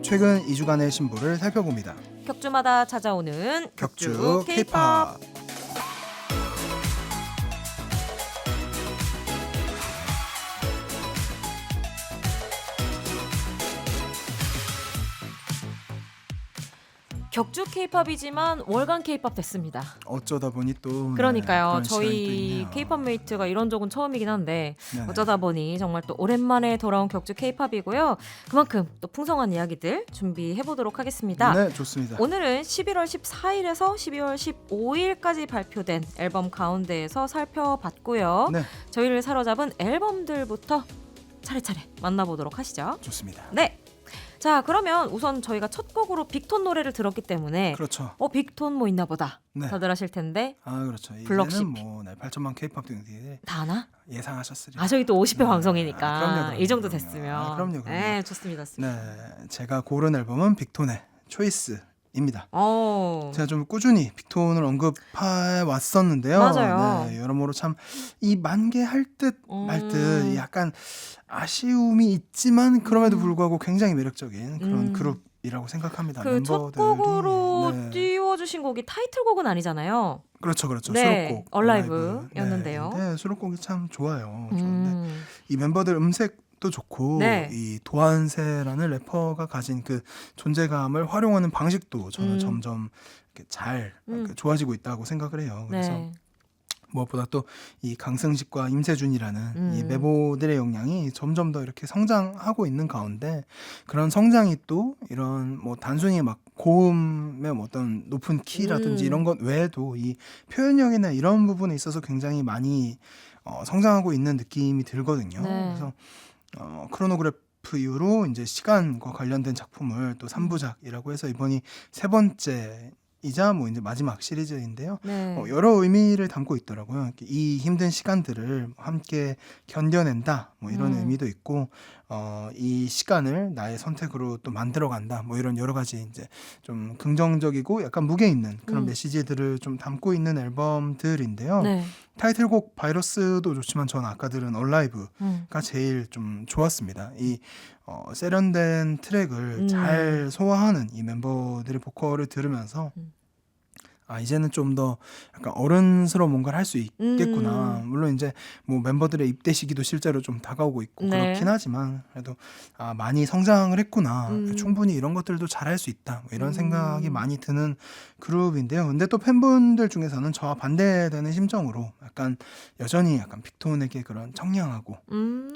최근 2주간의 신보를 살펴봅니다. 격주마다 찾아오는 격주 K-pop. 격주 K-팝이지만 월간 K-팝 됐습니다. 어쩌다 보니 또 그러니까요. 그런 시간이 또 저희 있네요. K-팝 메이트가 이런 적은 처음이긴 한데 네네. 어쩌다 보니 정말 또 오랜만에 돌아온 격주 K-팝이고요. 그만큼 또 풍성한 이야기들 준비해 보도록 하겠습니다. 네, 좋습니다. 오늘은 11월 14일에서 12월 15일까지 발표된 앨범 가운데에서 살펴봤고요. 네, 저희를 사로잡은 앨범들부터 차례차례 만나보도록 하시죠. 좋습니다. 네. 자, 그러면 우선 저희가 첫 곡으로 빅톤 노래를 들었기 때문에 그렇죠. 빅톤 뭐 있나 보다. 네. 다들 하실 텐데 아, 그렇죠. 블럭 이제는 뭐 8천만 K-pop 등등이 다 아나? 예상하셨으리라. 아, 저희 또 50회 네. 방송이니까 그럼요. 이 정도 그럼요. 됐으면 아, 그럼요. 네, 좋습니다. 네, 제가 고른 앨범은 빅톤의 초이스입니다. 제가 좀 꾸준히 빅톤을 언급해 왔었는데요. 맞아요. 네, 여러모로 참 이 만개할 듯 말 듯 약간 아쉬움이 있지만 그럼에도 불구하고 굉장히 매력적인 그런 그룹이라고 생각합니다. 그 첫 멤버들이. 곡으로 네. 띄워주신 곡이 타이틀곡은 아니잖아요. 그렇죠, 그렇죠. 네, 수록곡 얼라이브였는데요. 네, 수록곡이 참 좋아요. 좋은데 음. 이 멤버들 음색도 좋고 네. 이 도한세라는 래퍼가 가진 그 존재감을 활용하는 방식도 저는 점점 이렇게 잘 이렇게 좋아지고 있다고 생각을 해요. 그래서 네. 무엇보다 또 이 강승식과 임세준이라는 이 메보들의 역량이 점점 더 이렇게 성장하고 있는 가운데 그런 성장이 또 이런 뭐 단순히 막 고음의 뭐 어떤 높은 키라든지 이런 것 외에도 이 표현력이나 이런 부분에 있어서 굉장히 많이 성장하고 있는 느낌이 들거든요. 네. 그래서 크로노그래프 이후로 이제 시간과 관련된 작품을 또 3부작이라고 해서 이번이 세 번째이자 뭐 이제 마지막 시리즈인데요. 네. 여러 의미를 담고 있더라고요. 이렇게 이 힘든 시간들을 함께 견뎌낸다, 뭐 이런 의미도 있고, 이 시간을 나의 선택으로 또 만들어간다, 뭐 이런 여러 가지 이제 좀 긍정적이고 약간 무게 있는 그런 메시지들을 좀 담고 있는 앨범들인데요. 네. 타이틀곡 바이러스도 좋지만 전 아까 들은 얼라이브가 음. 제일 좀 좋았습니다. 이 세련된 트랙을 잘 소화하는 이 멤버들의 보컬을 들으면서 아, 이제는 좀 더 약간 어른스러운 뭔가를 할 수 있겠구나. 물론 이제 뭐 멤버들의 입대 시기도 실제로 좀 다가오고 있고 네. 그렇긴 하지만 그래도 아, 많이 성장을 했구나. 충분히 이런 것들도 잘할 수 있다. 뭐 이런 생각이 많이 드는 그룹인데요. 근데 또 팬분들 중에서는 저와 반대되는 심정으로 약간 여전히 약간 빅톤에게 그런 청량하고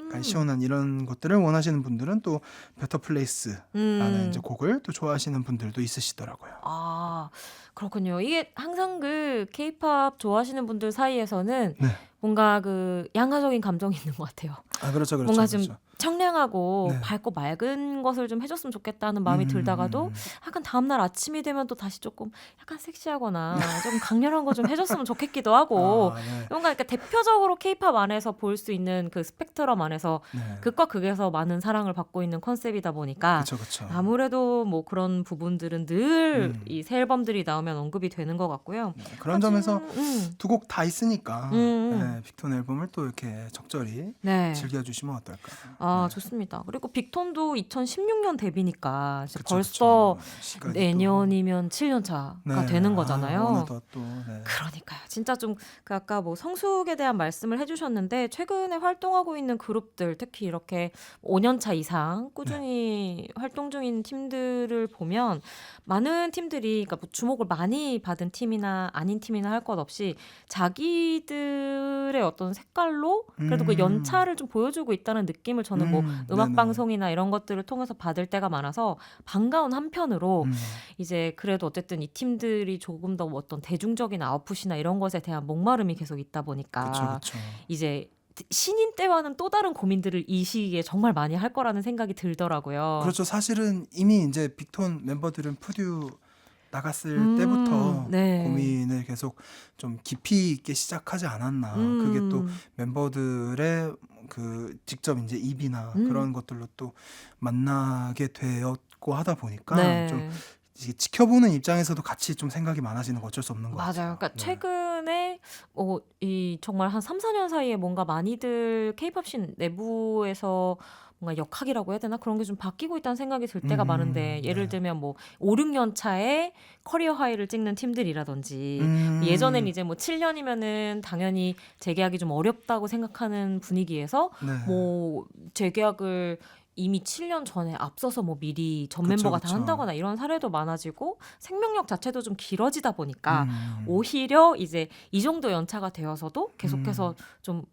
약간 시원한 이런 것들을 원하시는 분들은 또 베터 플레이스라는 이제 곡을 또 좋아하시는 분들도 있으시더라고요. 아, 그렇군요. 이게 항상 그 K-팝 좋아하시는 분들 사이에서는 네. 뭔가 그 양가적인 감정이 있는 것 같아요. 아, 그렇죠, 그렇죠. 뭔가 그렇죠. 좀 청량하고 네. 밝고 맑은 것을 좀 해줬으면 좋겠다는 마음이 들다가도 약간 다음날 아침이 되면 또 다시 조금 약간 섹시하거나 좀 강렬한 거 좀 해줬으면 좋겠기도 하고 아, 네. 뭔가 이렇게 대표적으로 K-팝 안에서 볼 수 있는 그 스펙트럼 안에서 네. 극과 극에서 많은 사랑을 받고 있는 컨셉이다 보니까 그렇죠, 그렇죠. 아무래도 뭐 그런 부분들은 늘 이 새 앨범들이 나오면 언급이 되는 것 같고요. 네, 그런 점에서 하지만, 두 곡 다 있으니까 음. 네, 빅톤 앨범을 또 이렇게 적절히 네. 즐겨주시면 어떨까. 아, 좋습니다. 그리고 빅톤도 2016년 데뷔니까 이제 그쵸, 벌써 그쵸. 시간이 내년이면 7년 차가 또, 네. 되는 아, 거잖아요. 어느덧 또 네. 그러니까요. 진짜 좀 그 아까 뭐 성숙에 대한 말씀을 해주셨는데 최근에 활동하고 있는 그룹들 특히 이렇게 5년 차 이상 꾸준히 활동 중인 팀들을 보면 많은 팀들이 그러니까 뭐 주목을 많이 받은 팀이나 아닌 팀이나 할 것 없이 자기들의 어떤 색깔로 그래도 그 연차를 좀 보여주고 있다는 느낌을 저는 뭐 음악 네네. 방송이나 이런 것들을 통해서 받을 때가 많아서 반가운 한편으로 이제 그래도 어쨌든 이 팀들이 조금 더 어떤 대중적인 아웃풋이나 이런 것에 대한 목마름이 계속 있다 보니까 그렇죠, 그렇죠. 이제 신인 때와는 또 다른 고민들을 이 시기에 정말 많이 할 거라는 생각이 들더라고요. 그렇죠. 사실은 이미 이제 빅톤 멤버들은 푸듀 나갔을 때부터 네. 고민을 계속 좀 깊이 있게 시작하지 않았나. 그게 또 멤버들의 그 직접 이제 입이나 그런 것들로 또 만나게 되었고 하다 보니까 네. 좀 이게 지켜보는 입장에서도 같이 좀 생각이 많아지는 거 어쩔 수 없는 것 같아요. 맞아요. 그러니까 네. 최근에 이 정말 한 3, 4년 사이에 뭔가 많이들 K-팝 씬 내부에서 뭔가 역학이라고 해야 되나? 그런 게 좀 바뀌고 있다는 생각이 들 때가 많은데 예를 네. 들면 뭐 5-6년 차에 커리어 하이를 찍는 팀들이라든지 예전엔 음, 이제 뭐 7년이면은 당연히 재계약이 좀 어렵다고 생각하는 분위기에서 네. 뭐 재계약을 이미 7년 전에 앞서서 뭐 미리 전 그쵸, 멤버가 다 그쵸. 한다거나 이런 사례도 많아지고 생명력 자체도 좀 길어지다 보니까 음, 오히려 이제 이 정도 연차가 되어서도 계속해서 음, 좀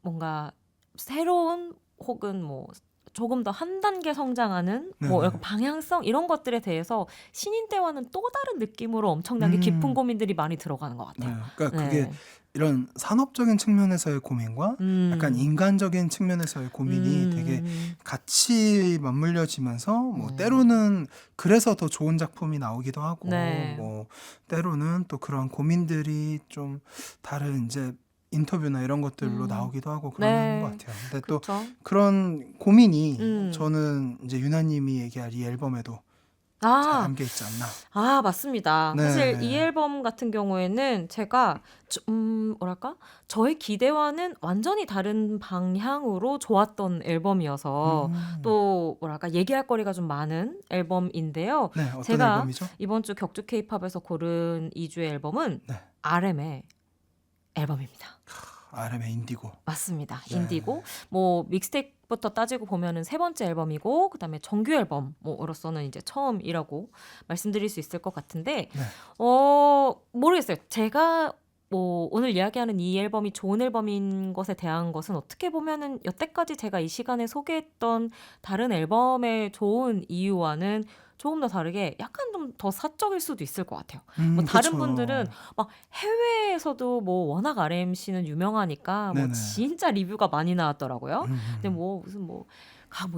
뭔가 새로운 혹은 뭐 조금 더 한 단계 성장하는 뭐 네네. 이런 방향성 이런 것들에 대해서 신인 때와는 또 다른 느낌으로 엄청나게 깊은 음, 고민들이 많이 들어가는 것 네. 같아요. 그러니까 그게 네. 이런 산업적인 측면에서의 고민과 약간 음. 인간적인 측면에서의 고민이 되게 음. 같이 맞물려지면서 뭐 음. 때로는 그래서 더 좋은 작품이 나오기도 하고 네. 뭐 때로는 또 그런 고민들이 좀 다른 이제 인터뷰나 이런 것들로 음. 나오기도 하고 그러는 것 네. 같아요. 근데 또 그쵸. 그런 고민이 음. 저는 이제 유나님이 얘기할 이 앨범에도 잘 아. 담겨 있지 않나. 맞습니다. 사실 이 네. 앨범 같은 경우에는 제가 뭐랄까? 저의 기대와는 완전히 다른 방향으로 좋았던 앨범이어서 음. 또 뭐랄까? 얘기할 거리가 좀 많은 앨범인데요. 네. 어떤 제가 앨범이죠? 이번 주 격주 케이팝에서 고른 2 주의 앨범은 네. RM의 앨범입니다. RM의 인디고. 맞습니다. 네. 인디고 뭐 믹스테이프부터 따지고 보면은 세 번째 앨범이고 그다음에 정규 앨범 뭐로서는 이제 처음이라고 말씀드릴 수 있을 것 같은데 네. 모르겠어요. 제가 뭐 오늘 이야기하는 이 앨범이 좋은 앨범인 것에 대한 것은 어떻게 보면은 여태까지 제가 이 시간에 소개했던 다른 앨범의 좋은 이유와는 조금 더 다르게 약간 좀 더 사적일 수도 있을 것 같아요. 뭐 다른 분들은 그쵸. 막 해외에서도 뭐 워낙 RM씨는 유명하니까 뭐 네네. 진짜 리뷰가 많이 나왔더라고요. 근데 음. 뭐 무슨 뭐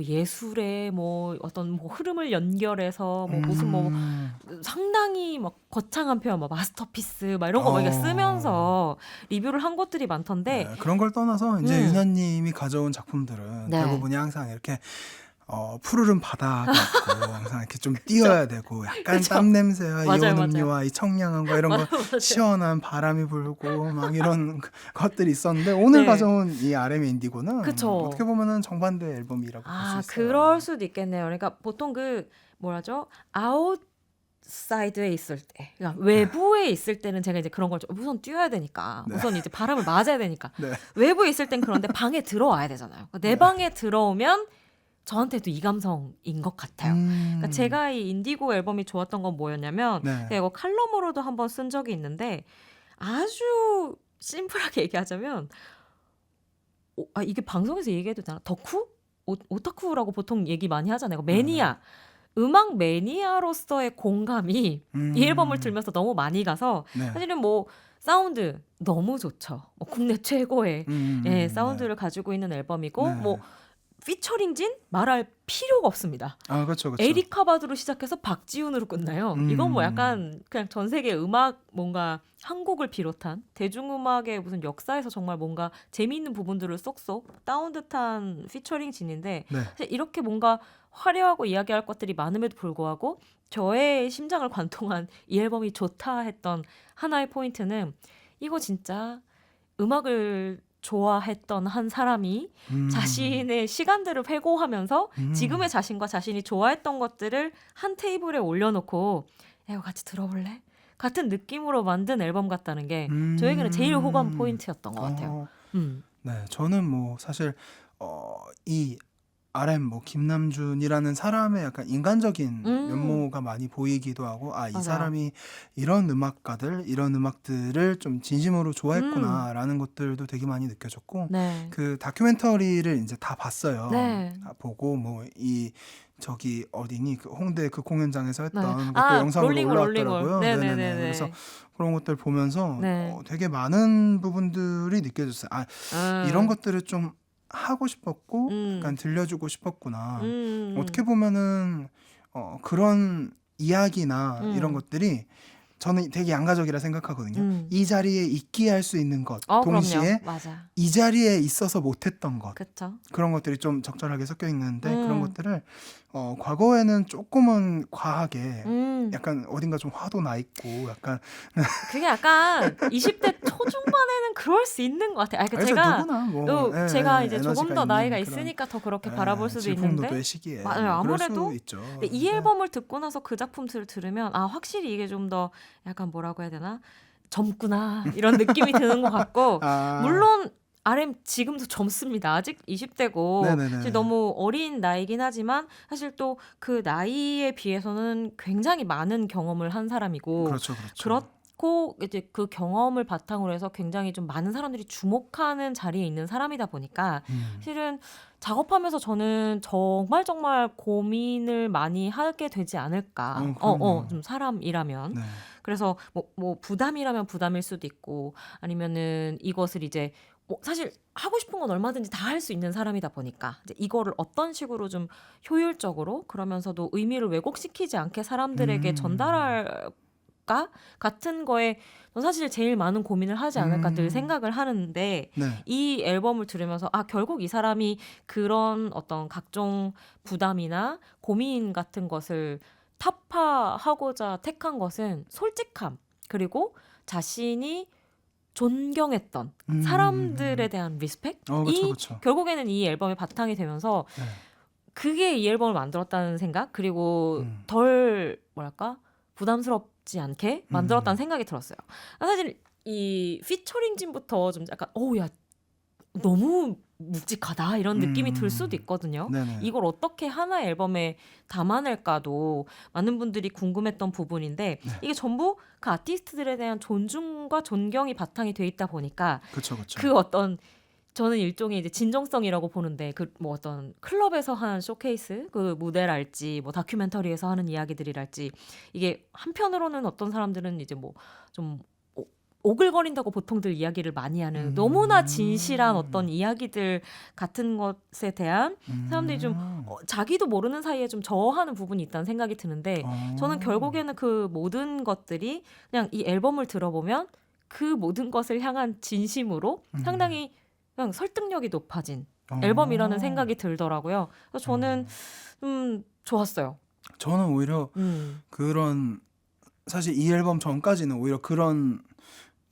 예술의 뭐 어떤 뭐 흐름을 연결해서 뭐 무슨 뭐 음. 상당히 막 거창한 표현 막 마스터피스 막 이런 거 막 이렇게 어. 쓰면서 리뷰를 한 것들이 많던데 네. 그런 걸 떠나서 인제 음. 유나님이 가져온 작품들은 네. 대부분이 항상 이렇게 푸르른 바다가 있고 항상 이렇게 좀 그쵸. 뛰어야 되고 약간 그쵸. 땀 냄새와 맞아요, 이온 맞아요. 음료와 이 청량함과 이런 거 맞아요. 시원한 바람이 불고 막 이런 것들이 있었는데 오늘 네. 가져온 이 RM의 인디고는 어떻게 그쵸. 보면은 정반대 앨범이라고 볼 수 그럴 있어요. 수도 있겠네요. 그러니까 보통 뭐라죠? 아웃사이드에 있을 때, 그러니까 네. 외부에 있을 때는 제가 이제 그런 걸 우선 뛰어야 되니까, 네. 우선 이제 바람을 맞아야 되니까. 네. 외부에 있을 땐 그런데 방에 들어와야 되잖아요. 그러니까 내 네. 방에 들어오면 저한테도 이 감성인 것 같아요. 그러니까 음. 제가 이 인디고 앨범이 좋았던 건 뭐였냐면, 네. 제가 이거 칼럼으로도 한번 쓴 적이 있는데, 아주 심플하게 얘기하자면, 이게 방송에서 얘기해도 되나? 덕후? 오타쿠라고 보통 얘기 많이 하잖아요. 네네. 매니아. 음악 매니아로서의 공감이 이 앨범을 음. 들으면서 너무 많이 가서 네. 사실은 뭐 사운드 너무 좋죠. 뭐 국내 최고의 네. 사운드를 가지고 있는 앨범이고 뭐 네. 피처링진 말할 필요가 없습니다. 아 그쵸, 그쵸. 에리카 바두로 시작해서 박지훈으로 끝나요. 이건 뭐 음. 약간 그냥 전 세계 음악 뭔가 한국을 비롯한 대중음악의 무슨 역사에서 정말 뭔가 재미있는 부분들을 쏙쏙 따온 듯한 피처링진인데 네. 사실 이렇게 뭔가 화려하고 이야기할 것들이 많음에도 불구하고 저의 심장을 관통한 이 앨범이 좋다 했던 하나의 포인트는 이거 진짜 음악을 좋아했던 한 사람이 음. 자신의 시간들을 회고하면서 지금의 음. 자신과 자신이 좋아했던 것들을 한 테이블에 올려놓고 야, 이거 같이 들어볼래? 같은 느낌으로 만든 앨범 같다는 게 저에게는 제일 호감 음. 포인트였던 것 같아요. 어. 음. 네. 저는 뭐 사실 이 RM 뭐 김남준이라는 사람의 약간 인간적인 음. 면모가 많이 보이기도 하고 '아 이 맞아요. 사람이 이런 음악가들, 이런 음악들을 좀 진심으로 음. 좋아했구나.'라는 것들도 되게 많이 느껴졌고 네. 그 다큐멘터리를 인제 다 봤어요. 네. 다 보고 뭐 저기 어디니 그 홍대 그 공연장에서 네. 했던 것도 영상으로 롤링홀, 롤링홀. 올라왔더라고요. 네네네. 그래서 네네네네. 그런 것들 보면서 네. 되게 많은 부분들이 느껴졌어요. '아 이런 음. 것들을 좀 하고 싶었고 약간 음. 들려주고 싶었구나.' 어떻게 음. 보면은 그런 이야기나 이런 음. 것들이 저는 되게 양가적이라 생각하거든요. 이 자리에 있기에 할 수 있는 것 동시에 그럼요. 맞아. 이 자리에 있어서 못했던 것 그쵸. 그런 것들이 좀 적절하게 섞여 있는데 그런 것들을 과거에는 조금은 과하게 약간 어딘가 좀 화도 나 있고 약간 그게 약간 20대 초중반에는 그럴 수 있는 것 같아요. 아니, 알죠 제가 누구나 뭐 제가 이제 에너지가 조금 더 있는 나이가 그런 있으니까 더 그렇게 바라볼 수도 있는데 질풍노도의 시기에 맞아요. 뭐 그럴 수 아무래도 있죠. 근데 이 앨범을 듣고 나서 그 작품들을 들으면 확실히 이게 좀 더 약간 뭐라고 해야 되나? 젊구나 이런 느낌이 드는 것 같고 아, 물론 RM 지금도 젊습니다. 아직 20대고 사실 네네네. 너무 어린 나이긴 하지만 사실 또 그 나이에 비해서는 굉장히 많은 경험을 한 사람이고 그렇죠, 그렇죠. 그렇고 이제 그 경험을 바탕으로 해서 굉장히 좀 많은 사람들이 주목하는 자리에 있는 사람이다 보니까 실은 작업하면서 저는 정말 정말 고민을 많이 하게 되지 않을까. 그럼요. 좀 사람이라면. 네. 그래서 뭐 부담이라면 부담일 수도 있고 아니면은 이것을 이제 사실 하고 싶은 건 얼마든지 다 할 수 있는 사람이다 보니까 이제 이거를 어떤 식으로 좀 효율적으로 그러면서도 의미를 왜곡시키지 않게 사람들에게 전달할까 같은 거에 전 사실 제일 많은 고민을 하지 않을까 늘 생각을 하는데 네. 이 앨범을 들으면서 결국 이 사람이 그런 어떤 각종 부담이나 고민 같은 것을 타파하고자 택한 것은 솔직함 그리고 자신이 존경했던 사람들에 대한 리스펙이 그쵸, 그쵸. 결국에는 이 앨범의 바탕이 되면서 네. 그게 이 앨범을 만들었다는 생각 그리고 덜 뭐랄까 부담스럽지 않게 만들었다는 생각이 들었어요. 사실 이 피처링진부터 좀 약간 야 너무 묵직하다 이런 느낌이 들 수도 있거든요. 네네. 이걸 어떻게 하나의 앨범에 담아낼까도 많은 분들이 궁금했던 부분인데 네. 이게 전부 그 아티스트들에 대한 존중과 존경이 바탕이 돼 있다 보니까 그쵸, 그쵸. 그 어떤 저는 일종의 이제 진정성이라고 보는데 그 뭐 어떤 클럽에서 하는 쇼케이스 그 무대랄지 뭐 다큐멘터리에서 하는 이야기들이랄지 이게 한편으로는 어떤 사람들은 이제 뭐 좀 오글거린다고 보통들 이야기를 많이 하는 너무나 진실한 어떤 이야기들 같은 것에 대한 사람들이 좀 자기도 모르는 사이에 좀 저어하는 부분이 있다는 생각이 드는데 저는 결국에는 그 모든 것들이 그냥 이 앨범을 들어보면 그 모든 것을 향한 진심으로 상당히 그냥 설득력이 높아진 앨범이라는 생각이 들더라고요. 그래서 저는 좋았어요. 저는 오히려 그런 사실 이 앨범 전까지는 오히려 그런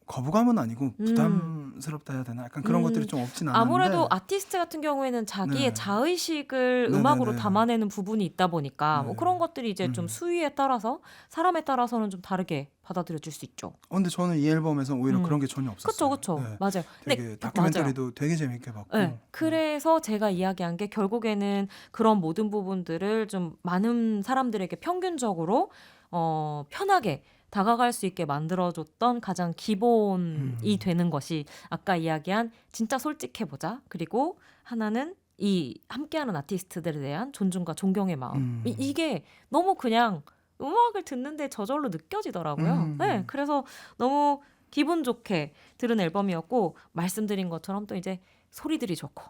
거부감은 아니고 부담스럽다 해야 되나? 약간 그런 것들이 좀 없진 않았는데 아무래도 아티스트 같은 경우에는 자기의 네. 자의식을 네네네. 음악으로 담아내는 부분이 있다 보니까 뭐 네. 그런 것들이 이제 좀 수위에 따라서 사람에 따라서는 좀 다르게 받아들여질 수 있죠. 근데 저는 이 앨범에서 오히려 그런 게 전혀 없었어요. 그쵸. 네. 맞아요. 되게 근데 다큐멘터리도 되게 재밌게 봤고. 네. 그래서 제가 이야기한 게 결국에는 그런 모든 부분들을 좀 많은 사람들에게 평균적으로 편하게 다가갈 수 있게 만들어줬던 가장 기본이 되는 것이 아까 이야기한 진짜 솔직해보자. 그리고 하나는 이 함께하는 아티스트들에 대한 존중과 존경의 마음. 이게 너무 그냥 음악을 듣는데 저절로 느껴지더라고요. 네, 그래서 너무 기분 좋게 들은 앨범이었고 말씀드린 것처럼 또 이제 소리들이 좋고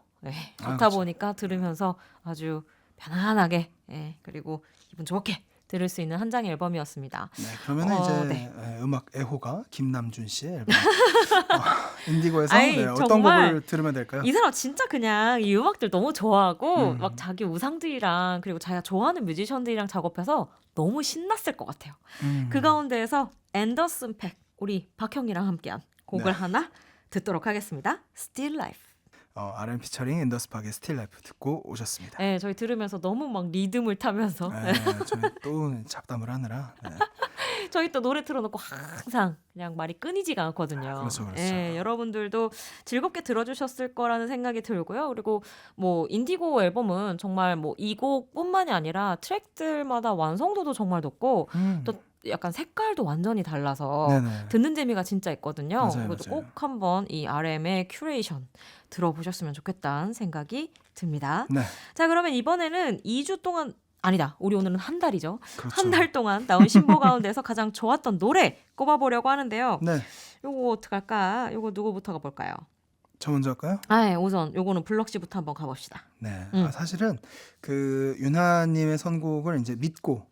좋다 그쵸. 보니까 들으면서 아주 편안하게 그리고 기분 좋게 들을 수 있는 한 장의 앨범이었습니다. 네, 그러면 이제 네. 음악 애호가 김남준 씨의 앨범 인디고에서 아이, 어떤 정말 곡을 들으면 될까요? 이 사람 진짜 그냥 이 음악들 너무 좋아하고 막 자기 우상들이랑 그리고 자기가 좋아하는 뮤지션들이랑 작업해서 너무 신났을 것 같아요. 그 가운데에서 앤더슨 팩 우리 박형이랑 함께한 곡을 네. 하나 듣도록 하겠습니다. Still Life. RM 피처링 앤더스팍의 스틸 라이프 듣고 오셨습니다. 네, 저희 들으면서 너무 막 리듬을 타면서 저희 또 잡담을 하느라 저희 또 노래 틀어놓고 항상 그냥 말이 끊이지가 않거든요. 그렇죠. 여러분들도 즐겁게 들어주셨을 거라는 생각이 들고요. 그리고 뭐 인디고 앨범은 정말 뭐 이 곡뿐만이 아니라 트랙들마다 완성도도 정말 높고 또 약간 색깔도 완전히 달라서 네네. 듣는 재미가 진짜 있거든요. 맞아요, 그것도 맞아요. 꼭 한번 이 RM의 큐레이션 들어보셨으면 좋겠다는 생각이 듭니다. 네, 자, 그러면 이번에는 2주 동안 아니다. 우리 오늘은 한 달이죠. 그렇죠. 한 달 동안 나온 신보 가운데서 가장 좋았던 노래 꼽아보려고 하는데요. 네, 요거 어떡할까? 요거 누구부터 가볼까요? 저 먼저 할까요? 아, 예, 우선 요거는 블럭 씨부터 한번 가봅시다. 네. 음. 사실은 그 유나님의 선곡을 이제 믿고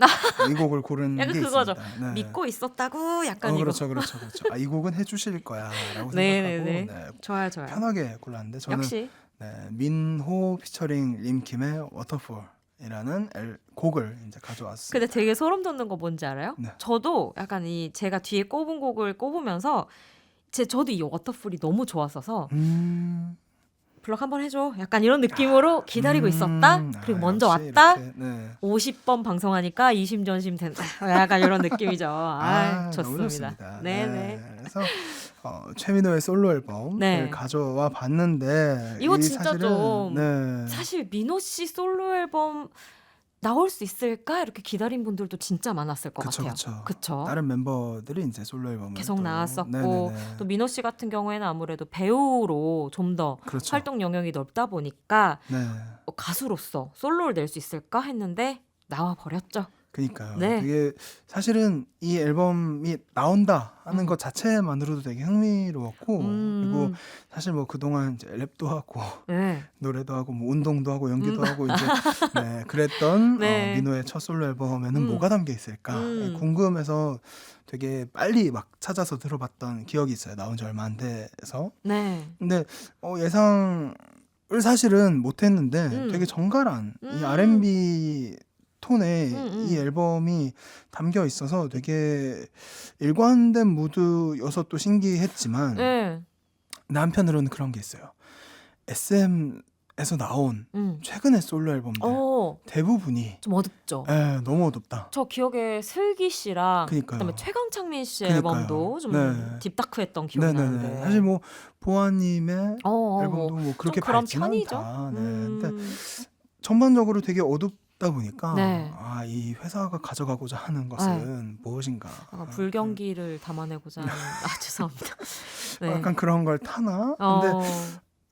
이 곡을 고른 약간 게 그거죠. 있습니다. 네. 믿고 있었다고 약간 이거. 그렇죠, 그렇죠, 그렇죠. 이 곡은 해주실 거야라고 네네네. 생각하고 네, 좋아요, 좋아요. 편하게 골랐는데 저는 역시. 네, 민호 피처링 림킴의 워터폴이라는 곡을 이제 가져왔습니다. 근데 되게 소름 돋는 거 뭔지 알아요? 네. 저도 약간 이 제가 뒤에 꼽은 곡을 꼽으면서 저도 이 워터풀이 너무 좋았어서 블럭 한번 해줘. 약간 이런 느낌으로 기다리고 있었다. 그리고 먼저 역시 왔다. 이렇게, 네. 50번 방송하니까 이심전심 된다. 약간 이런 느낌이죠. 너무 좋습니다. 좋습니다. 네네. 그래서 최민호의 솔로 앨범을 네. 가져와 봤는데 이거 이 진짜 사실은, 좀 네. 사실 민호 씨 솔로 앨범 나올 수 있을까 이렇게 기다린 분들도 진짜 많았을 것 그쵸, 같아요. 그쵸. 그쵸? 다른 멤버들이 이제 솔로 앨범을 계속 또, 나왔었고 네네네. 또 민호 씨 같은 경우에는 아무래도 배우로 좀 더 그렇죠. 활동 영역이 넓다 보니까 네. 가수로서 솔로를 낼 수 있을까 했는데 나와 버렸죠. 그니까요. 네. 되게 사실은 이 앨범이 나온다 하는 것 자체만으로도 되게 흥미로웠고 그리고 사실 뭐 그동안 이제 랩도 하고 네. 노래도 하고 뭐 운동도 하고 연기도 하고 이제 네, 그랬던 네. 민호의 첫 솔로 앨범에는 뭐가 담겨 있을까 궁금해서 되게 빨리 막 찾아서 들어봤던 기억이 있어요. 나온 지 얼마 안 돼서. 네. 근데 예상을 사실은 못했는데 되게 정갈한 이 R&B 톤에 이 앨범이 담겨 있어서 되게 일관된 무드여서 또 신기했지만 네. 한편으로는 그런 게 있어요. SM에서 나온 최근의 솔로 앨범들 대부분이 좀 어둡죠. 너무 어둡다. 저 기억에 슬기 씨랑 그러니까요. 그다음에 최강창민 씨 그러니까요. 앨범도 좀 네. 딥다크했던 기억이 나는데. 사실 뭐 보아님의 앨범도 뭐 뭐 그렇게 좀 그런 밝지는 편이죠. 않다. 네. 근데 전반적으로 되게 어둡다 보니까 네. 이 회사가 가져가고자 하는 것은 무엇인가. 약간 불경기를 담아내고자 하는 죄송합니다. 네. 약간 그런 걸 타나? 근데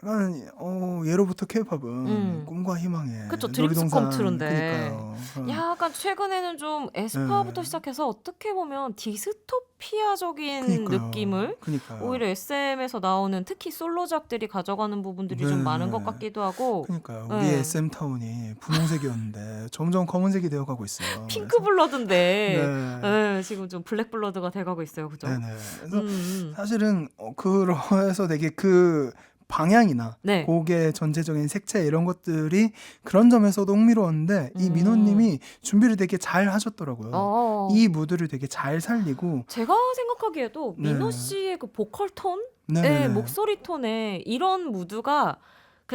약간 예로부터 케이팝은 꿈과 희망의 그쵸, 드림스 놀이동산. 컴 트루인데. 그러니까요. 약간 최근에는 좀 에스파부터 시작해서 어떻게 보면 디스토피아적인 그러니까요. 느낌을 그러니까요. 오히려 SM에서 나오는 특히 솔로작들이 가져가는 부분들이 좀 네. 많은 것 같기도 하고. 그러니까요. 네. 우리 SM 타운이 분홍색이었는데 점점 검은색이 되어가고 있어요. 핑크 블러드인데 네. 네, 지금 좀 블랙 블러드가 돼가고 있어요, 그죠? 네네. 그래서 사실은 그래서 되게 그 방향이나 네. 곡의 전체적인 색채 이런 것들이 그런 점에서도 흥미로웠는데 이 민호님이 준비를 되게 잘 하셨더라고요. 이 무드를 되게 잘 살리고 제가 생각하기에도 네. 민호 씨의 그 보컬 톤, 네네네. 목소리 톤에 이런 무드가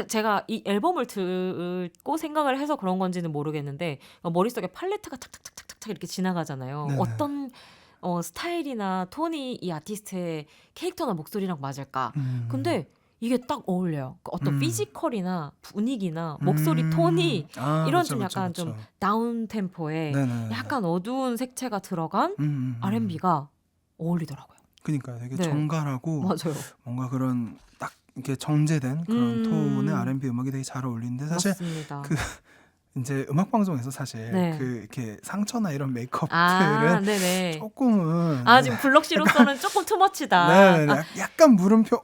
제가 이 앨범을 듣고 생각을 해서 그런 건지는 모르겠는데 머릿속에 팔레트가 탁탁탁탁탁 이렇게 지나가잖아요. 네네. 어떤 스타일이나 톤이 이 아티스트의 캐릭터나 목소리랑 맞을까? 근데 이게 딱 어울려요. 어떤 피지컬이나 분위기나 목소리 톤이 이런 좀 약간 좀 다운 템포에 네네. 약간 어두운 색채가 들어간 R&B가 어울리더라고요. 그러니까 되게 네. 정갈하고 맞아요. 뭔가 그런 딱 이렇게 정제된 그런 톤의 R&B 음악이 되게 잘 어울리는데 사실 맞습니다. 이제 음악 방송에서 사실 네. 이렇게 상처나 이런 메이크업들은 네네. 조금은 지금 블럭 씨로서는 조금 투머치다. 네네. 약간 물음표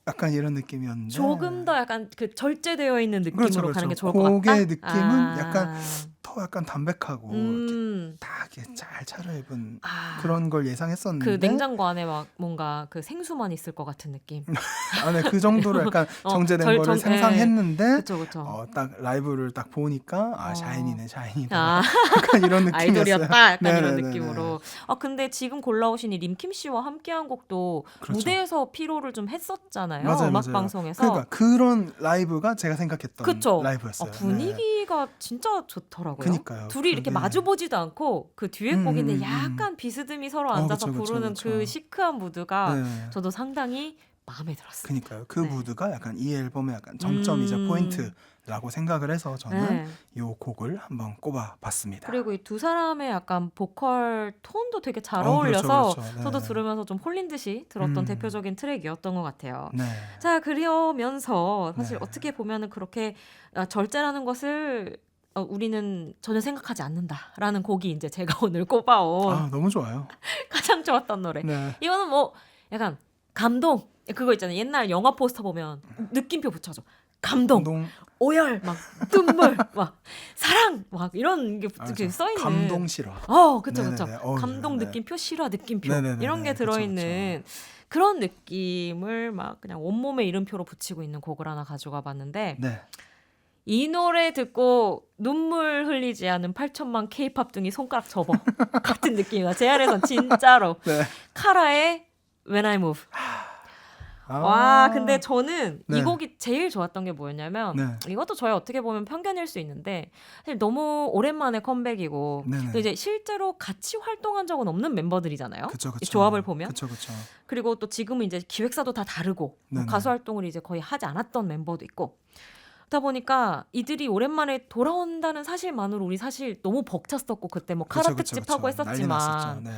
약간 이런 느낌이었는데 조금 더 약간 그 절제되어 있는 느낌으로 그렇죠. 가는 게 좋을 것 같다. 곡의 느낌은 약간 더 약간 담백하고 이렇게 딱 이렇게 잘 차려입은 그런 걸 예상했었는데 그 냉장고 안에 막 뭔가 그 생수만 있을 것 같은 느낌. 네, 그 정도로 약간 정제된 거를 상상했는데 그쵸. 딱 라이브를 딱 보니까 샤이니네 샤이니다. 약간 이런 느낌이었어요. 아이돌이었다. 약간 이런 네네네네. 느낌으로. 근데 지금 골라오신 이 림킴 씨와 함께한 곡도 그렇죠. 무대에서 피로를 좀 했었잖아요. 맞아요, 음악 맞아요. 방송에서. 그러니까 그런 라이브가 제가 생각했던 그쵸? 라이브였어요. 분위기가 진짜 좋더라고요. 그니까요. 둘이 이렇게 그게- 마주보지도 않고 그 듀엣곡인데 약간 비스듬히 서로 앉아서 그쵸, 그쵸, 부르는 그쵸. 그 시크한 무드가 네. 저도 상당히 마음에 들었어요. 그니까요. 그 네. 무드가 약간 이 앨범의 약간 정점이자 포인트라고 생각을 해서 저는 네. 이 곡을 한번 꼽아봤습니다. 그리고 이 두 사람의 약간 보컬 톤도 되게 잘 그렇죠, 어울려서 그렇죠. 네. 저도 들으면서 좀 홀린 듯이 들었던 대표적인 트랙이었던 것 같아요. 네. 자, 그러면서 사실 네. 어떻게 보면은 그렇게 절제라는 것을 우리는 전혀 생각하지 않는다라는 곡이 이제 제가 오늘 꼽아온 너무 좋아요. 가장 좋았던 노래. 네. 이거는 뭐 약간 감동. 그거 있잖아요. 옛날 영화 포스터 보면 느낌표 붙여줘. 감동, 감동, 오열, 막 눈물, 막 사랑, 막 이런 게 맞아. 써 있는. 감동 실화. 그쵸, 그쵸. 네네네. 감동 네. 느낌표, 실화 느낌표 네네네네. 이런 게 그쵸, 들어있는 그런 느낌을 막 그냥 온몸에 이름표로 붙이고 있는 곡을 하나 가져가 봤는데 네. 이 노래 듣고 눈물 흘리지 않은 8천만 K-팝 등이 손가락 접어 같은 느낌이다. 제 안에선 진짜로 네. 카라의 When I Move. 아. 와, 근데 저는 이 네. 곡이 제일 좋았던 게 뭐였냐면 네. 이것도 저의 어떻게 보면 편견일 수 있는데 사실 너무 오랜만에 컴백이고 네네. 또 이제 실제로 같이 활동한 적은 없는 멤버들이잖아요. 그쵸, 이 그쵸. 조합을 보면. 그쵸, 그쵸. 그리고 또 지금은 이제 기획사도 다 다르고 네네. 가수 활동을 이제 거의 하지 않았던 멤버도 있고 그러다 보니까 이들이 오랜만에 돌아온다는 사실만으로 우리 사실 너무 벅찼었고 그때 뭐 카라 그쵸, 그쵸, 특집하고 그쵸. 난리 났었죠. 했었지만 네.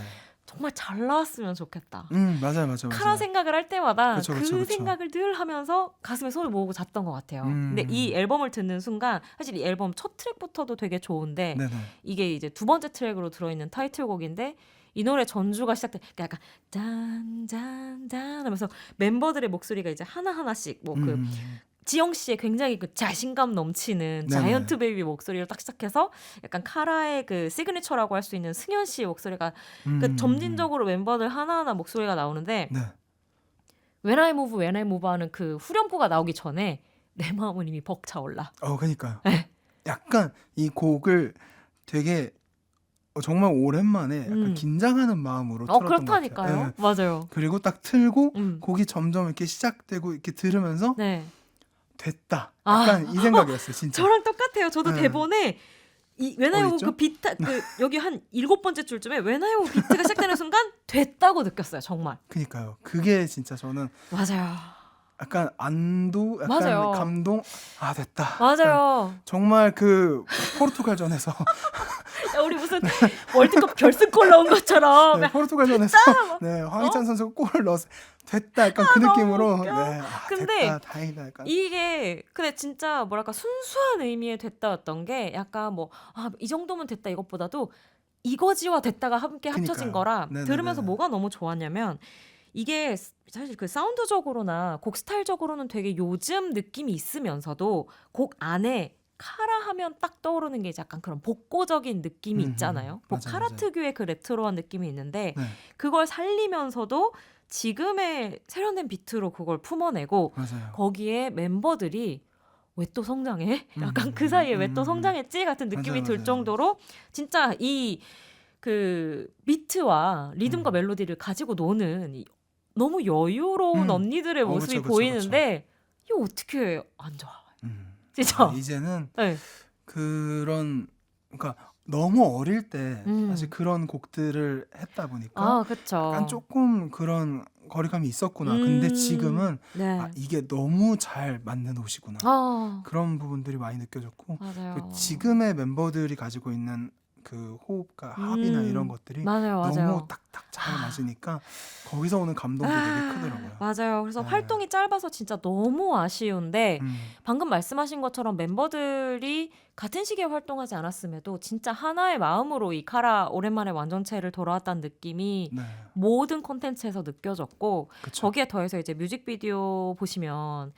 정말 잘 나왔으면 좋겠다. 맞아요, 맞아요, 카라 맞아요. 생각을 할 때마다 그쵸, 그 그쵸, 그쵸. 생각을 늘 하면서 가슴에 손을 모으고 잤던 것 같아요. 근데 이 앨범을 듣는 순간 사실 이 앨범 첫 트랙부터도 되게 좋은데 네네. 이게 이제 두 번째 트랙으로 들어있는 타이틀곡인데 이 노래 전주가 시작돼 그러니까 약간 짠짠짠 하면서 멤버들의 목소리가 이제 하나하나씩 뭐 그 지영 씨의 굉장히 그 자신감 넘치는 네네. 자이언트 베이비 목소리로 딱 시작해서 약간 카라의 그 시그니처라고 할 수 있는 승현 씨의 목소리가 그 점진적으로 멤버들 하나하나 목소리가 나오는데 네. When I Move, When I Move 하는 그 후렴구가 나오기 전에 내 마음은 이미 벅차올라. 그니까요. 네. 약간 이 곡을 되게 정말 오랜만에 약간 긴장하는 마음으로 틀었던 것 같아요. 그렇다니까요. 네. 맞아요. 그리고 딱 틀고 음. 곡이 점점 이렇게 시작되고 이렇게 들으면서 네. 됐다. 약간 이 생각이었어요, 진짜. 저랑 똑같아요. 저도 네. 대본에 이 When I Move 있죠? 그 비트 그 여기 한 7번째 줄쯤에 When I Move 비트가 시작되는 순간 됐다고 느꼈어요. 정말. 그니까요. 그게 진짜 저는 맞아요. 약간 안도, 약간 맞아요. 감동. 됐다. 약간 맞아요. 정말 그 포르투갈전에서 야, 우리 무슨 월드컵 결승골 넣은 것처럼 네, 포르투갈전에서 네, 황희찬 선수가 골을 넣었어. 됐다. 약간 그 느낌으로. 네, 근데 됐다. 다행이다. 약간. 이게 근데 진짜 뭐랄까 순수한 의미의 됐다였던 게 약간 뭐 이 정도면 됐다 이것보다도 이거지와 됐다가 함께 합쳐진 그니까요. 거라 네네네. 들으면서 뭐가 너무 좋았냐면 이게 사실 그 사운드적으로나 곡 스타일적으로는 되게 요즘 느낌이 있으면서도 곡 안에 카라 하면 딱 떠오르는 게 약간 그런 복고적인 느낌이 있잖아요. 뭐 맞아요, 카라 맞아요. 특유의 그 레트로한 느낌이 있는데 네, 그걸 살리면서도 지금의 세련된 비트로 그걸 품어내고 맞아요. 거기에 멤버들이 왜 또 성장해? 약간 그 사이에 왜 또 성장했지? 같은 느낌이 맞아요, 들 맞아요. 정도로 진짜 이 그 비트와 리듬과 멜로디를 가지고 노는 이 너무 여유로운 언니들의 모습이 그쵸, 보이는데 이거 어떻게 안 좋아? 그쵸. 진짜. 이제는 네. 그런, 그러니까 너무 어릴 때 사실 그런 곡들을 했다 보니까 그쵸. 약간 조금 그런 거리감이 있었구나. 근데 지금은 네. 이게 너무 잘 맞는 옷이구나. 그런 부분들이 많이 느껴졌고, 맞아요. 그리고 지금의 멤버들이 가지고 있는 그 호흡과 합이나 이런 것들이 맞아요, 맞아요. 너무 딱딱 잘 맞으니까 거기서 오는 감동도 되게 크더라고요. 맞아요. 그래서 네. 활동이 짧아서 진짜 너무 아쉬운데 방금 말씀하신 것처럼 멤버들이 같은 시기에 활동하지 않았음에도 진짜 하나의 마음으로 이 카라 오랜만에 완전체를 돌아왔다는 느낌이 네, 모든 콘텐츠에서 느껴졌고 그쵸. 거기에 더해서 이제 뮤직비디오 보시면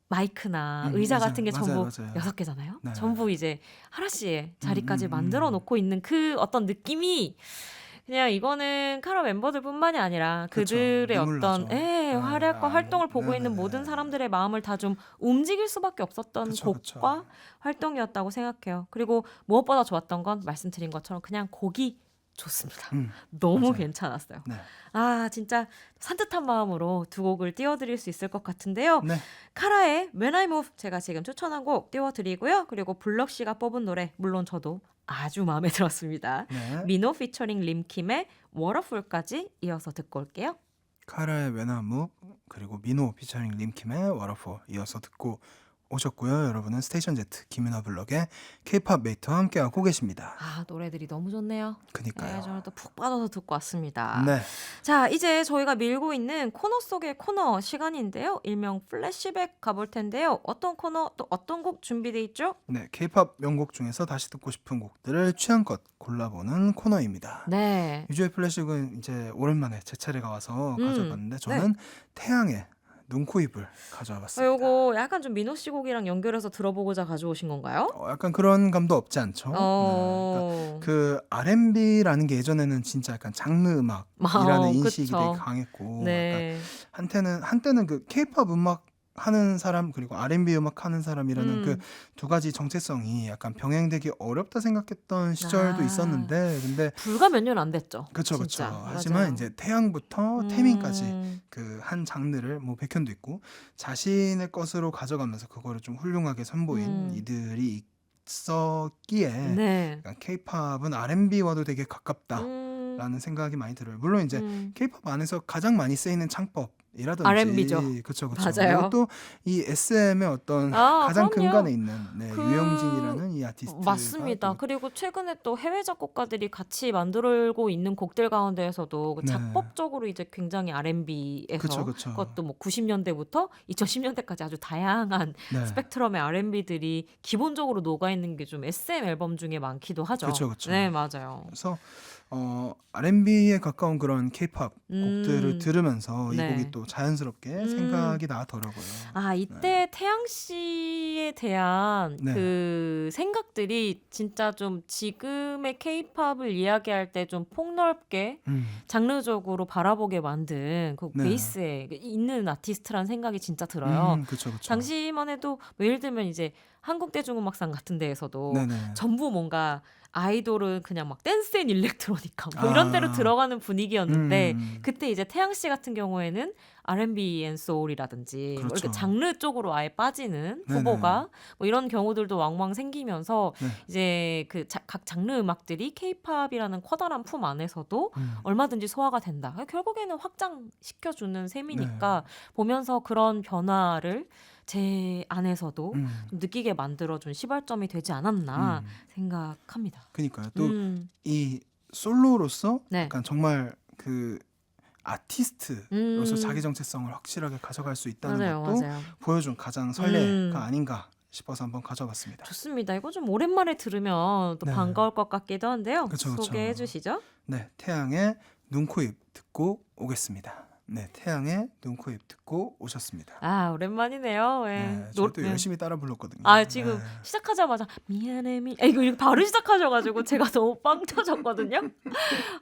마이크나 의자 맞아요. 같은 게 맞아요, 전부 맞아요. 6개잖아요. 네. 전부 이제 하라 씨의 자리까지 만들어 놓고 있는 그 어떤 느낌이 그냥 이거는 카라 멤버들뿐만이 아니라 그쵸. 그들의 눈물 어떤 나죠. 네, 활약과 활동을 보고 있는 네네네. 모든 사람들의 마음을 다 좀 움직일 수밖에 없었던 그쵸, 곡과 그쵸. 활동이었다고 생각해요. 그리고 무엇보다 좋았던 건 말씀드린 것처럼 그냥 곡이 좋습니다. 너무 맞아요. 괜찮았어요. 네. 진짜 산뜻한 마음으로 두 곡을 띄워드릴 수 있을 것 같은데요. 네. 카라의 When I Move 제가 지금 추천한 곡 띄워드리고요. 그리고 블럭 씨가 뽑은 노래 물론 저도 아주 마음에 들었습니다. 네. 미노 피처링 림킴의 워터풀까지 이어서 듣고 올게요. 카라의 When I Move 그리고 민호 피처링 림킴의 Waterfall 이어서 듣고 오셨고요. 여러분은 스테이션 Z 김윤아 블럭의 K-팝 메이트와 함께하고 계십니다. 아, 노래들이 너무 좋네요. 네, 그니까요. 저는 또 푹 빠져서 듣고 왔습니다. 네. 자, 이제 저희가 밀고 있는 코너 속의 코너 시간인데요. 일명 플래시백 가볼 텐데요. 어떤 코너 또 어떤 곡 준비돼 있죠? 네, K-팝 명곡 중에서 다시 듣고 싶은 곡들을 취향껏 골라보는 코너입니다. 네. 유주의 플래식은 이제 오랜만에 제 차례가 와서 가져봤는데 네. 저는 태양의 눈, 코, 입을 가져와 봤습니다. 요거 약간 좀 민호 씨 곡이랑 연결해서 들어보고자 가져오신 건가요? 약간 그런 감도 없지 않죠? 네, 그러니까 어. 그 R&B라는 게 예전에는 진짜 약간 장르 음악이라는 인식이 그쵸. 되게 강했고 약간 네. 한때는 그 K-팝 음악 하는 사람 그리고 R&B 음악 하는 사람이라는 그 두 가지 정체성이 약간 병행되기 어렵다 생각했던 시절도 아. 있었는데 근데 불과 몇 년 안 됐죠. 그쵸. 진짜. 하지만 맞아요. 이제 태양부터 태민까지 음. 그 한 장르를 뭐 백현도 있고 자신의 것으로 가져가면서 그거를 좀 훌륭하게 선보인 이들이 있었기에 네. 약간 K-팝은 R&B와도 되게 가깝다라는 음. 생각이 많이 들어요. 물론 이제 음. K-팝 안에서 가장 많이 쓰이는 창법이라든지 R&B 죠. 그쵸. 맞아요. 그리고 또 이 SM의 어떤 아, 가장 그럼요. 근간에 있는 그 유영진이라는 이 아티스트가 맞습니다. 또 그리고 최근에 또 해외 작곡가들이 같이 만들고 있는 곡들 가운데에서도 그 네. 작법적으로 이제 굉장히 R&B에서 그쵸. 그것도 뭐 90년대부터 2010년대까지 아주 다양한 네. 스펙트럼의 R&B들이 기본적으로 녹아 있는 게 좀 SM 앨범 중에 많기도 하죠. 그쵸. 네, 맞아요. 그래서 R&B에 가까운 그런 K-팝 곡들을 들으면서 이 네. 곡이 또 자연스럽게 생각이 나더라고요. 아, 이때 태양 씨에 대한 네. 그 생각들이 진짜 좀 지금의 케이팝을 이야기할 때 좀 폭넓게 장르적으로 바라보게 만든 그 네. 베이스에 있는 아티스트라는 생각이 진짜 들어요. 그쵸. 당시만 해도 뭐 예를 들면 이제 한국 대중음악상 같은 데에서도 네네. 전부 뭔가 아이돌은 그냥 막 댄스 앤 일렉트로니까 뭐 이런 데로 들어가는 분위기였는데 그때 이제 태양 씨 같은 경우에는 R&B 앤 소울이라든지 뭐 그렇죠. 이렇게 장르 쪽으로 아예 빠지는 네네. 후보가 뭐 이런 경우들도 왕왕 생기면서 네. 이제 그 각 장르 음악들이 K-팝이라는 커다란 품 안에서도 얼마든지 소화가 된다. 결국에는 확장시켜주는 셈이니까 보면서 그런 변화를 제 안에서도 좀 느끼게 만들어준 시발점이 되지 않았나 생각합니다. 그니까요. 또 이 솔로로서 네. 약간 정말 그 아티스트로서 음. 자기 정체성을 확실하게 가져갈 수 있다는 맞아요, 것도 맞아요. 보여준 가장 선례가 아닌가 싶어서 한번 가져봤습니다. 좋습니다. 이거 좀 오랜만에 들으면 또 네. 반가울 것 같기도 한데요. 그쵸. 소개해 주시죠. 네, 태양의 눈, 코, 입 듣고 오겠습니다. 네, 태양의 눈, 코, 입 듣고 오셨습니다. 아, 오랜만이네요. 예. 네, 저도 열심히 따라 불렀거든요. 아, 지금 네. 시작하자마자 미안해 이거 이렇게 바로 시작하셔가지고 제가 너무 빵 터졌거든요.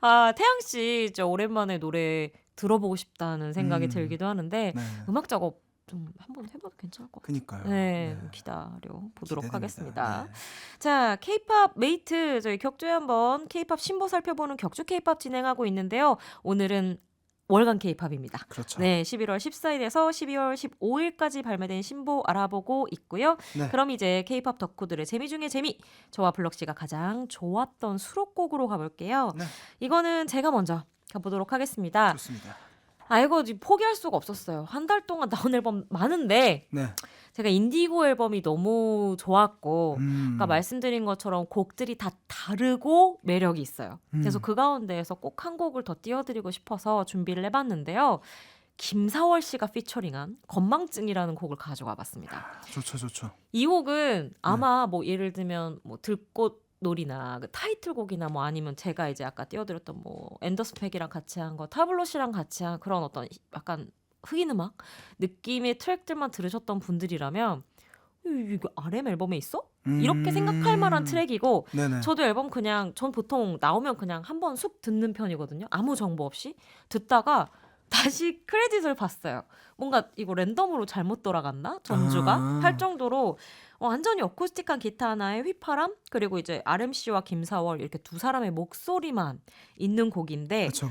아, 태양 씨 진짜 오랜만에 노래 들어보고 싶다는 생각이 들기도 하는데 네. 음악 작업 좀 한번 해봐도 괜찮을 것 같아요. 그니까요. 네, 기다려 보도록 기대됩니다. 하겠습니다. 네. 자, K-팝 메이트 저희 격주에 한번 K-팝 신보 살펴보는 격주 K-팝 진행하고 있는데요. 오늘은 월간 K-팝입니다. 그렇죠. 네, 11월 14일에서 12월 15일까지 발매된 신보 알아보고 있고요. 네. 그럼 이제 K-팝 덕후들의 재미 중에 재미, 저와 블럭 씨가 가장 좋았던 수록곡으로 가볼게요. 네, 이거는 제가 먼저 가보도록 하겠습니다. 좋습니다. 아, 이거 지금 포기할 수가 없었어요. 한 달 동안 나온 앨범 많은데 네. 제가 인디고 앨범이 너무 좋았고 아까 음. 말씀드린 것처럼 곡들이 다 다르고 매력이 있어요. 그래서 그 가운데에서 꼭 한 곡을 더 띄워드리고 싶어서 준비를 해봤는데요. 김사월 씨가 피처링한 건망증이라는 곡을 가져와 봤습니다. 좋죠. 이 곡은 아마 뭐 예를 들면 뭐 들꽃 놀이나 그 타이틀곡이나 뭐 아니면 제가 이제 아까 띄워드렸던 뭐 앤더스펙이랑 같이 한 거 타블롯이랑 같이 한 그런 어떤 약간 흑인 음악 느낌의 트랙들만 들으셨던 분들이라면 이거 RM 앨범에 있어? 이렇게 생각할 만한 트랙이고 네네. 저도 앨범 그냥 전 보통 나오면 그냥 한번 쑥 듣는 편이거든요. 아무 정보 없이 듣다가 다시 크레딧을 봤어요. 뭔가 이거 랜덤으로 잘못 돌아갔나? 전주가 할 정도로 완전히 어쿠스틱한 기타 하나에 휘파람 그리고 이제 RMC와 김사월 이렇게 두 사람의 목소리만 있는 곡인데 그쵸.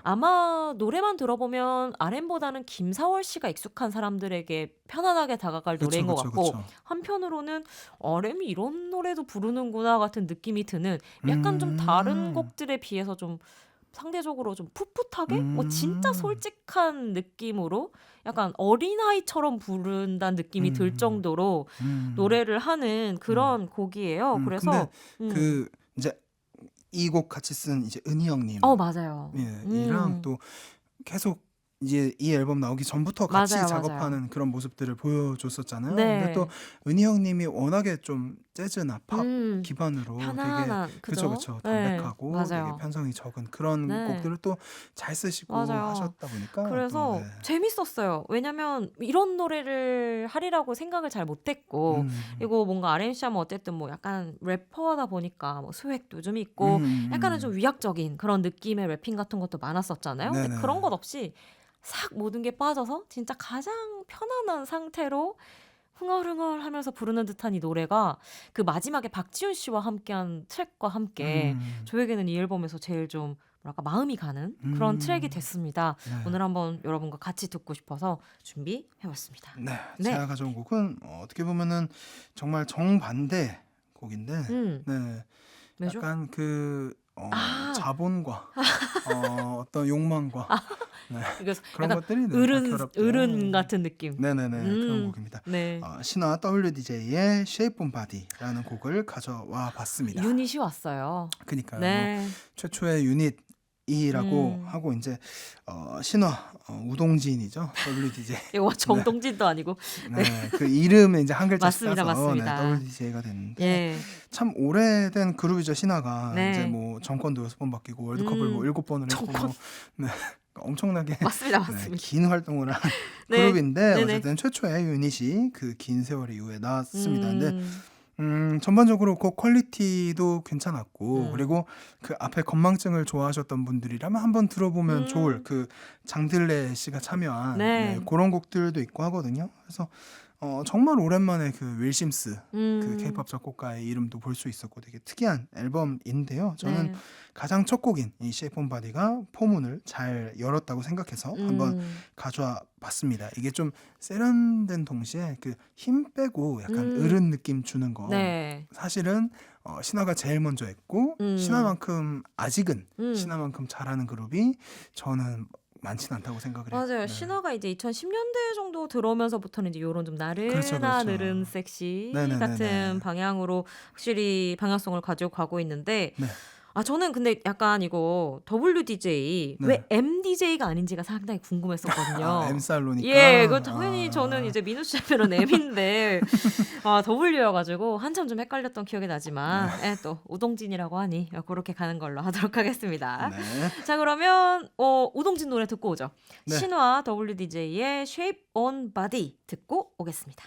아마 노래만 들어보면 RM보다는 김사월 씨가 익숙한 사람들에게 편안하게 다가갈 노래인 것 같고 한편으로는 RM이 이런 노래도 부르는구나 같은 느낌이 드는 약간 좀 다른 곡들에 비해서 좀 상대적으로 좀 풋풋하게 뭐 진짜 솔직한 느낌으로 약간 어린아이처럼 부른다는 느낌이 들 정도로 노래를 하는 그런 곡이에요. 근데 그래서 그 이제 이 곡 같이 쓴 이제 은희 형님 맞아요. 이랑 또 계속 이제 이 앨범 나오기 전부터 같이 맞아요, 작업하는 맞아요. 그런 모습들을 보여줬었잖아요. 근데 네. 또 은희 형님이 워낙에 좀 재즈나 팝 음, 기반으로 되게 편안한, 그쵸 그죠? 그쵸 네, 담백하고 되게 맞아요. 편성이 적은 그런 네. 곡들을 또 잘 쓰시고 맞아요. 하셨다 보니까 또 그래서 네. 재밌었어요. 왜냐면 이런 노래를 하리라고 생각을 잘 못했고, 이거 뭔가 R&C 하면 어쨌든 뭐 약간 래퍼다 보니까 뭐 스웩도 좀 있고, 약간은 좀 위약적인 그런 느낌의 래핑 같은 것도 많았었잖아요. 근데 네네. 그런 것 없이 싹 모든 게 빠져서 진짜 가장 편안한 상태로 흥얼흥얼 하면서 부르는 듯한 이 노래가 그 마지막에 박지훈 씨와 함께한 트랙과 함께 저에게는 이 앨범에서 제일 좀 뭐랄까 마음이 가는 그런 트랙이 됐습니다. 네. 오늘 한번 여러분과 같이 듣고 싶어서 준비해봤습니다. 네, 네. 제가 가져온 곡은 어떻게 보면은 정말 정반대 곡인데, 네, 왜죠? 약간 그 아. 자본과 어떤 욕망과 네, 이거 그런 약간 것들이 네, 다 어른 결합된 어른 같은 느낌. 네네네 그런 곡입니다. 네. 신화 WDJ의 Shape on Body라는 곡을 가져와 봤습니다. 유닛이 왔어요. 그니까요. 네. 뭐 최초의 유닛이라고 하고 이제 신화 우동진이죠 WDJ. 이거 정동진도 아니고. 네, 그 이름에 이제 한 글자 맞습니다, 따서 맞습니다. WDJ가 됐는데 예. 참 오래된 그룹이죠 신화가. 네. 이제 뭐 정권도 6번 바뀌고 월드컵을 뭐 7번을 했고 뭐, 네, 엄청나게 맞습니다, 네, 맞습니다. 긴 활동을 한 네. 그룹인데 네네. 어쨌든 최초의 유닛이 그 긴 세월 이후에 나왔습니다. 근데 전반적으로 곡 퀄리티도 괜찮았고 그리고 그 앞에 건망증을 좋아하셨던 분들이라면 한번 들어보면 좋을 그 장들레 씨가 참여한 네. 네, 그런 곡들도 있고 하거든요. 그래서 정말 오랜만에 그 윌 심스 그 케이팝 작곡가의 이름도 볼 수 있었고 되게 특이한 앨범인데요. 저는 네. 가장 첫 곡인 이 Shape on Body가 포문을 잘 열었다고 생각해서 한번 가져와 봤습니다. 이게 좀 세련된 동시에 그 힘 빼고 약간 어른 느낌 주는 거 네. 사실은 신화가 제일 먼저 했고 신화만큼 아직은 신화만큼 잘하는 그룹이 저는 많지는 않다고 생각을 해요. 맞아요. 네. 신화가 이제 2010년대 정도 들어오면서부터는 이제 요런 좀 나른한 그렇죠, 그렇죠. 어른 섹시 네네네네. 같은 방향으로 확실히 방향성을 가지고 가고 있는데 네. 저는 근데 약간 이거 WDJ 네. 왜 MDJ가 아닌지가 상당히 궁금했었거든요. M살로니까. 예, 그 당연히 저는 이제 민우 씨 하면은 M인데 W여가지고 한참 좀 헷갈렸던 기억이 나지만 또 우동진이라고 하니 그렇게 가는 걸로 하도록 하겠습니다. 네. 자, 그러면 우동진 노래 듣고 오죠. 네. 신화 WDJ의 Shape on Body 듣고 오겠습니다.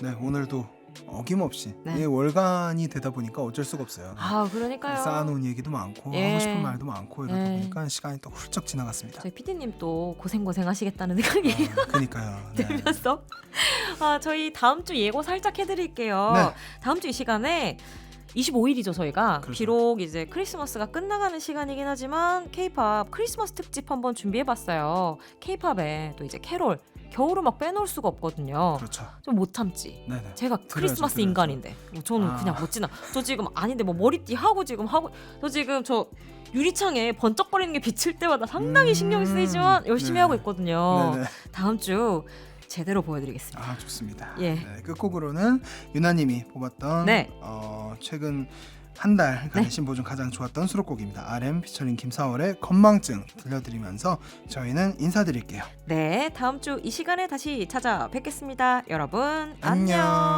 네, 오늘도 어김없이 네. 이게 월간이 되다 보니까 어쩔 수가 없어요. 그러니까요. 쌓아놓은 얘기도 많고 예. 하고 싶은 말도 많고 이러다 예. 보니까 시간이 또 훌쩍 지나갔습니다. 저희 PD님 또 고생 하시겠다는 생각이 그러니까요. 네. 들면서 저희 다음 주 예고 살짝 해드릴게요. 네. 다음 주 이 시간에 25일이죠 저희가. 그렇죠. 비록 이제 크리스마스가 끝나가는 시간이긴 하지만 K-팝 크리스마스 특집 한번 준비해봤어요. K-팝에 또 이제 캐롤 겨울음악 빼놓을 수가 없거든요. 그렇죠. 좀 못 참지. 네네. 제가 크리스마스 들어야죠. 인간인데 저는 그냥 못 지나. 저 지금 아닌데 뭐 머리띠 하고 저 지금 저 유리창에 번쩍거리는 게 비칠 때마다 상당히 신경이 쓰이지만 열심히 네. 하고 있거든요. 네네. 다음 주 제대로 보여드리겠습니다. 좋습니다. 예. 네, 끝곡으로는 유나님이 뽑았던 네. 최근 한 달간의 신보 중 가장 좋았던 수록곡입니다. RM 피처링 김사월의 건망증 들려드리면서 저희는 인사드릴게요. 네, 다음 주 이 시간에 다시 찾아뵙겠습니다. 여러분 안녕. 안녕.